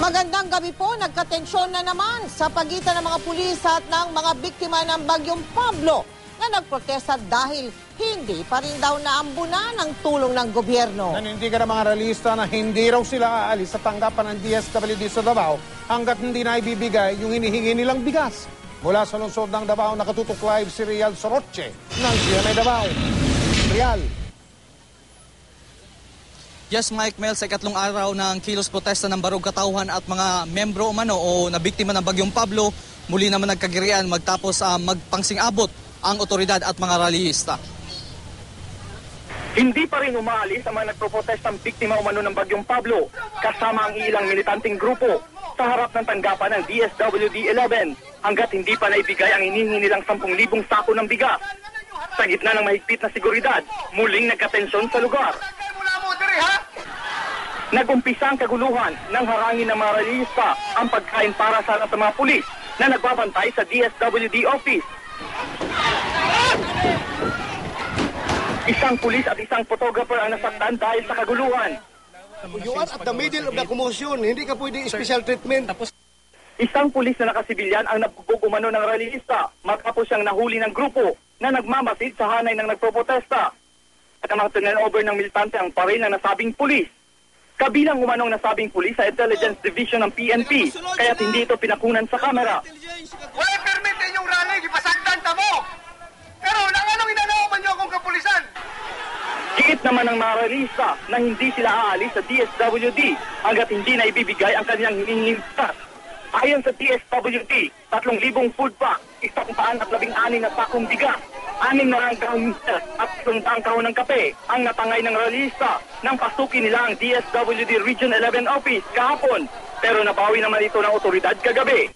Magandang gabi po, nagkatensyon na naman sa pagitan ng mga pulis at ng mga biktima ng Bagyong Pablo na nagprotesta dahil hindi pa rin daw naambunan ang tulong ng gobyerno. Nanindigan ang mga realista na hindi raw sila aalis sa tanggapan ng DSWD sa Davao hanggat hindi na ibibigay yung hinihingi nilang bigas. Mula sa lungsod ng Davao, nakatutok live si Rial Soroche ng GMA Davao. Rial. Yes, Mike, Mel, sa ikatlong araw ng kilos protesta ng Barog Katauhan at mga membro umano o nabiktima ng Bagyong Pablo, muli naman nagkagirian magtapos magpangsing-abot ang otoridad at mga rallyista. Hindi pa rin umaalis ang mga nagproprotestang biktima umano ng Bagyong Pablo kasama ang ilang militanteng grupo sa harap ng tanggapan ng DSWD-11 hanggat hindi pa naibigay ang hinihingi nilang 10,000 sako ng bigas. Sa gitna ng mahigpit na seguridad, muling nagkatensyon sa lugar. Nagumpisa ang kaguluhan nang harangin ng mga rallyista ang pagkain para sa mga pulis na nagbabantay sa DSWD office. Isang pulis at isang photographer ang nasaktan dahil sa kaguluhan. You are at the middle of the commotion, hindi ka pwede special treatment. Isang pulis na nakasibilyan ang nabubog umano ng rallyista matapos siyang nahuli ng grupo na nagmamasid sa hanay ng nagproprotesta. At ang mga turnover ng militante ang paril ng nasabing pulis. Kabilang umanong nasabing pulis sa Intelligence Division ng PNP, kaya't hindi ito pinakunan sa kamera. Wala permit inyong rally, ipasagdan ka mo! Pero anong inanawaman niyo akong kapulisan? Giit naman ng mga rallyista na hindi sila aalis sa DSWD hanggat hindi na ibibigay ang kanilang hinihinging bigas. Ayon sa DSWD, 3,000 food pack, 116 na sakong bigas, 6 na kahon at 1 kahon ng kape ang natangay ng rallyista nang pasukin nila ang DSWD Region 11 office kahapon. Pero nabawi naman ito ng otoridad kagabi.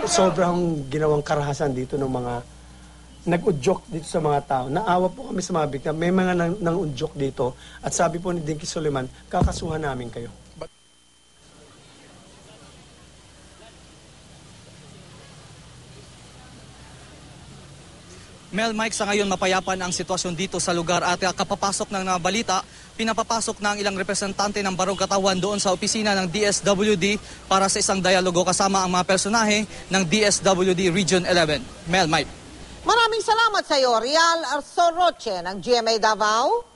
Sobrang ginawang karahasan dito ng mga nag-udyok dito sa mga tao. Naawa po kami sa mga biktima. May mga nang-udyok dito at sabi po ni Dinky Suliman, kakasuhan namin kayo. Mel, Mike, sa ngayon mapayapan ang sitwasyon dito sa lugar at kapapasok ng balita, pinapapasok ng ilang representante ng Barog Katauhan doon sa opisina ng DSWD para sa isang dialogo kasama ang mga personahe ng DSWD Region 11. Mel, Mike. Maraming salamat sa iyo, Rial Soroche ng GMA Davao.